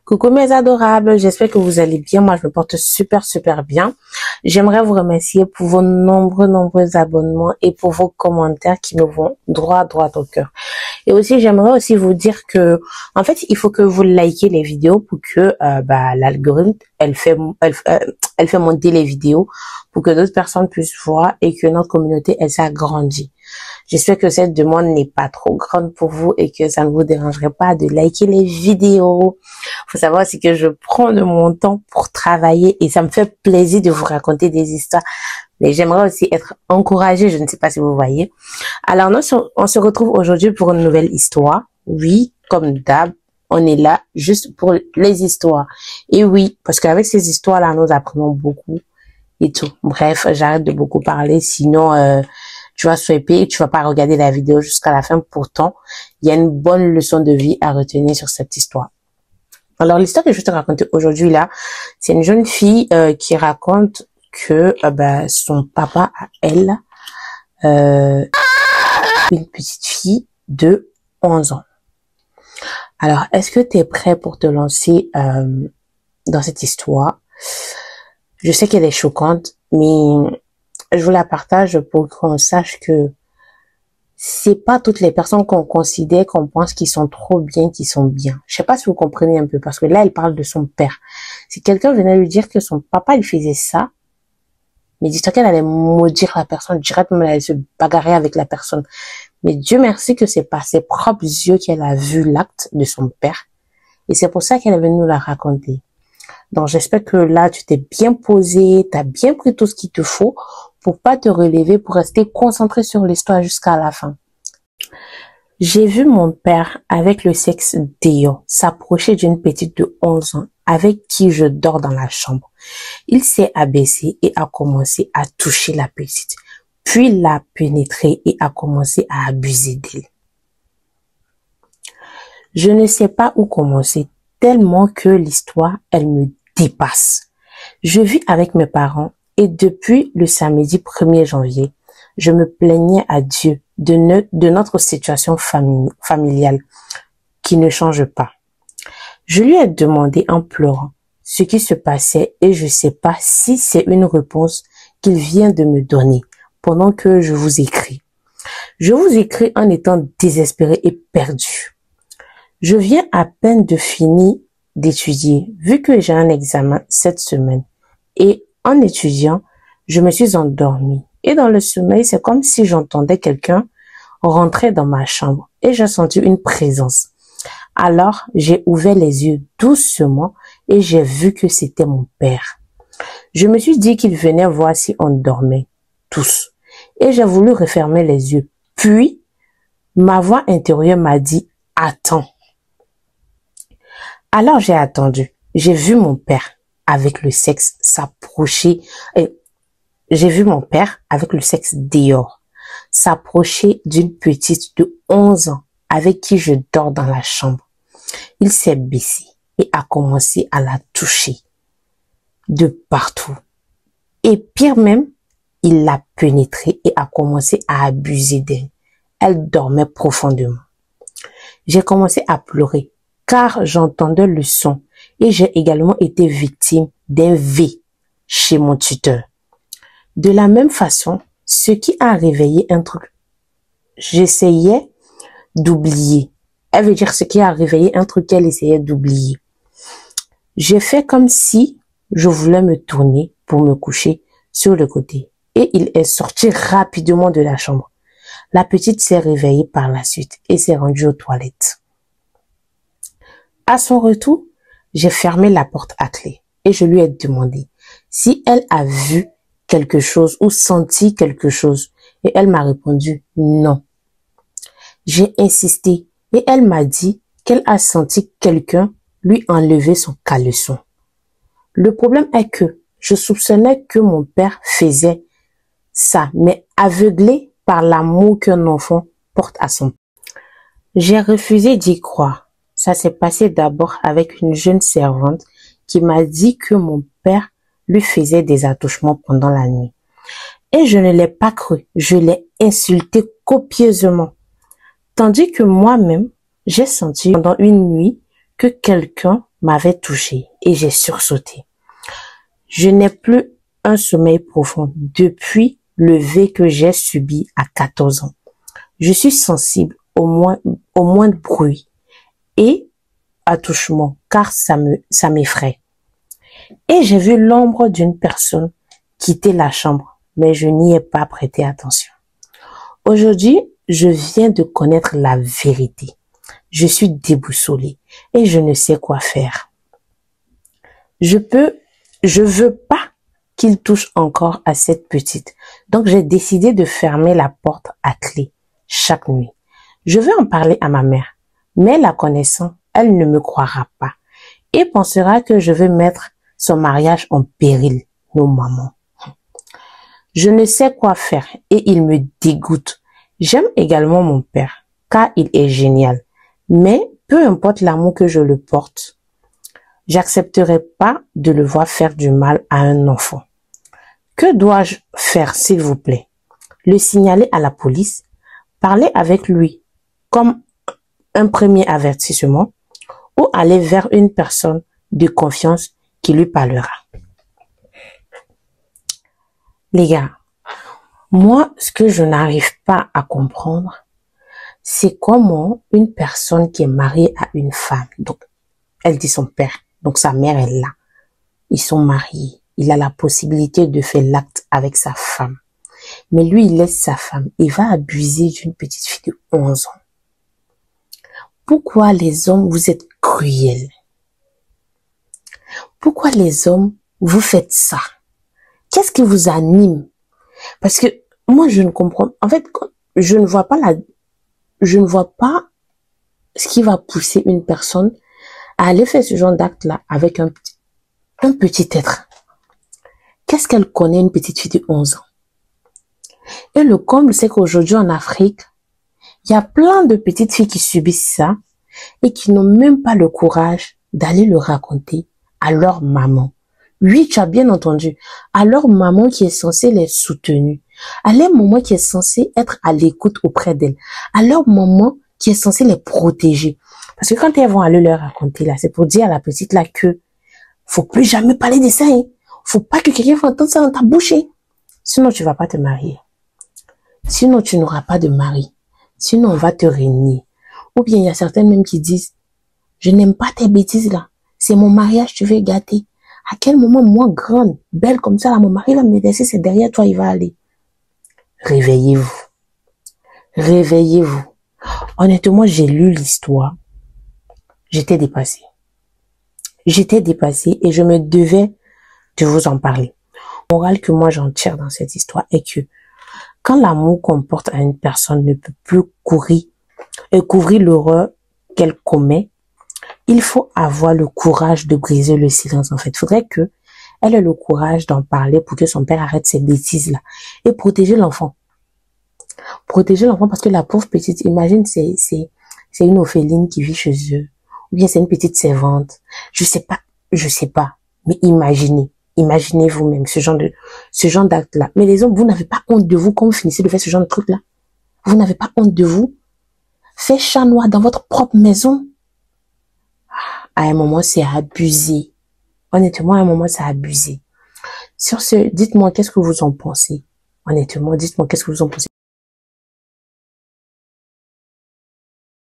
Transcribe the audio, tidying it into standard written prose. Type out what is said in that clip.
Coucou mes adorables, j'espère que vous allez bien. Moi, je me porte super bien. J'aimerais vous remercier pour vos nombreux abonnements et pour vos commentaires qui me vont droit au cœur. Et aussi, j'aimerais aussi vous dire que, en fait, il faut que vous likez les vidéos pour que l'algorithme, elle fait monter les vidéos pour que d'autres personnes puissent voir et que notre communauté, elle s'agrandit. J'espère que cette demande n'est pas trop grande pour vous et que ça ne vous dérangerait pas de liker les vidéos. Faut savoir aussi que je prends de mon temps pour travailler et ça me fait plaisir de vous raconter des histoires. Mais j'aimerais aussi être encouragée, je ne sais pas si vous voyez. Alors, on se retrouve aujourd'hui pour une nouvelle histoire. Oui, comme d'hab, on est là juste pour les histoires. Et oui, parce qu'avec ces histoires-là, nous apprenons beaucoup et tout. Bref, j'arrête de beaucoup parler, sinon tu vas swiper et tu vas pas regarder la vidéo jusqu'à la fin. Pourtant, il y a une bonne leçon de vie à retenir sur cette histoire. Alors, l'histoire que je vais te raconter aujourd'hui là, c'est une jeune fille qui raconte que son papa à elle, une petite fille de 11 ans. Alors, est-ce que tu es prêt pour te lancer dans cette histoire? Je sais qu'elle est choquante, mais je vous la partage pour qu'on sache que c'est pas toutes les personnes qu'on considère, qu'on pense qu'ils sont trop bien, qui sont bien. Je sais pas si vous comprenez un peu, parce que là, elle parle de son père. Si quelqu'un venait lui dire que son papa, il faisait ça, mais dis-toi qu'elle allait maudire la personne, directement elle allait se bagarrer avec la personne. Mais Dieu merci que c'est par ses propres yeux qu'elle a vu l'acte de son père. Et c'est pour ça qu'elle est venue nous la raconter. Donc, j'espère que là, tu t'es bien posé, tu as bien pris tout ce qu'il te faut pour pas te relever, pour rester concentré sur l'histoire jusqu'à la fin. J'ai vu mon père avec le sexe déant s'approcher d'une petite de 11 ans avec qui je dors dans la chambre. Il s'est abaissé et a commencé à toucher la petite, puis l'a pénétrée et a commencé à abuser d'elle. Je ne sais pas où commencer, tellement que l'histoire, elle me dépasse. Je vis avec mes parents et depuis le samedi 1er janvier, je me plaignais à Dieu de notre situation familiale qui ne change pas. Je lui ai demandé en pleurant ce qui se passait et je ne sais pas si c'est une réponse qu'il vient de me donner pendant que je vous écris. Je vous écris en étant désespéré et perdu. Je viens à peine de finir d'étudier, vu que j'ai un examen cette semaine. Et en étudiant, je me suis endormie. Et dans le sommeil, c'est comme si j'entendais quelqu'un rentrer dans ma chambre et j'ai senti une présence. Alors, j'ai ouvert les yeux doucement et j'ai vu que c'était mon père. Je me suis dit qu'il venait voir si on dormait tous. Et j'ai voulu refermer les yeux. Puis, ma voix intérieure m'a dit « Attends ». Alors j'ai attendu. J'ai vu mon père avec le sexe s'approcher. J'ai vu mon père avec le sexe dehors s'approcher d'une petite de 11 ans avec qui je dors dans la chambre. Il s'est baissé et a commencé à la toucher de partout. Et pire même, il l'a pénétrée et a commencé à abuser d'elle. Elle dormait profondément. J'ai commencé à pleurer car j'entendais le son et j'ai également été victime d'un V chez mon tuteur. De la même façon, ce qui a réveillé un truc, j'essayais d'oublier. Elle veut dire ce qui a réveillé un truc qu'elle essayait d'oublier. J'ai fait comme si je voulais me tourner pour me coucher sur le côté et il est sorti rapidement de la chambre. La petite s'est réveillée par la suite et s'est rendue aux toilettes. À son retour, j'ai fermé la porte à clé et je lui ai demandé si elle a vu quelque chose ou senti quelque chose et elle m'a répondu non. J'ai insisté et elle m'a dit qu'elle a senti quelqu'un lui enlever son caleçon. Le problème est que je soupçonnais que mon père faisait ça, mais aveuglé par l'amour qu'un enfant porte à son père. J'ai refusé d'y croire. Ça s'est passé d'abord avec une jeune servante qui m'a dit que mon père lui faisait des attouchements pendant la nuit. Et je ne l'ai pas cru. Je l'ai insulté copieusement. Tandis que moi-même, j'ai senti pendant une nuit que quelqu'un m'avait touchée et j'ai sursauté. Je n'ai plus un sommeil profond depuis le V que j'ai subi à 14 ans. Je suis sensible au moindre bruit et attouchement car ça m'effraie. Et j'ai vu l'ombre d'une personne quitter la chambre, mais je n'y ai pas prêté attention. Aujourd'hui, je viens de connaître la vérité. Je suis déboussolée et je ne sais quoi faire. Je veux pas qu'il touche encore à cette petite. Donc, j'ai décidé de fermer la porte à clé chaque nuit. Je veux en parler à ma mère, mais la connaissant, elle ne me croira pas et pensera que je veux mettre son mariage en péril, nos mamans. Je ne sais quoi faire et il me dégoûte. J'aime également mon père, car il est génial. Mais peu importe l'amour que je le porte, j'accepterai pas de le voir faire du mal à un enfant. Que dois-je faire, s'il vous plaît? Le signaler à la police? Parler avec lui comme un premier avertissement? Ou aller vers une personne de confiance qui lui parlera? Les gars, moi, ce que je n'arrive pas à comprendre, c'est comment une personne qui est mariée à une femme, donc elle dit son père, donc sa mère est là, ils sont mariés, il a la possibilité de faire l'acte avec sa femme, mais lui il laisse sa femme, il va abuser d'une petite fille de 11 ans. Pourquoi les hommes vous êtes cruels? Pourquoi les hommes vous faites ça? Qu'est-ce qui vous anime? Parce que moi je ne comprends, en fait je ne vois pas ce qui va pousser une personne à aller faire ce genre d'acte-là avec un petit être. Qu'est-ce qu'elle connaît, une petite fille de 11 ans? Et le comble, c'est qu'aujourd'hui en Afrique, il y a plein de petites filles qui subissent ça et qui n'ont même pas le courage d'aller le raconter à leur maman. Oui, tu as bien entendu, à leur maman qui est censée les soutenir, à leur maman qui est censée être à l'écoute auprès d'elles, à leur maman qui est censée les protéger. Parce que quand elles vont aller leur raconter là, c'est pour dire à la petite là que faut plus jamais parler de ça, hein. Faut pas que quelqu'un entende ça dans ta bouche, hein. Sinon tu vas pas te marier. Sinon tu n'auras pas de mari. Sinon on va te régner. Ou bien il y a certaines même qui disent, je n'aime pas tes bêtises là. C'est mon mariage, tu veux gâter. À quel moment, moi, grande, belle comme ça, là, mon mari va me laisser, c'est derrière toi, il va aller. Réveillez-vous. Réveillez-vous. Honnêtement, j'ai lu l'histoire. J'étais dépassée. J'étais dépassée et je me devais de vous en parler. Le moral que moi j'en tire dans cette histoire est que quand l'amour qu'on porte à une personne ne peut plus couvrir l'horreur qu'elle commet, il faut avoir le courage de briser le silence, en fait. Il faudrait que elle ait le courage d'en parler pour que son père arrête ces bêtises-là. Et protéger l'enfant. Protéger l'enfant parce que la pauvre petite, imagine, c'est une orpheline qui vit chez eux. Ou bien c'est une petite servante. Je sais pas. Mais imaginez vous-même ce genre d'acte-là. Mais les hommes, vous n'avez pas honte de vous quand vous finissez de faire ce genre de truc-là. Vous n'avez pas honte de vous. Faire chat noir dans votre propre maison. À un moment, c'est abusé. Honnêtement, à un moment, c'est abusé. Sur ce, dites-moi qu'est-ce que vous en pensez. Honnêtement, dites-moi qu'est-ce que vous en pensez.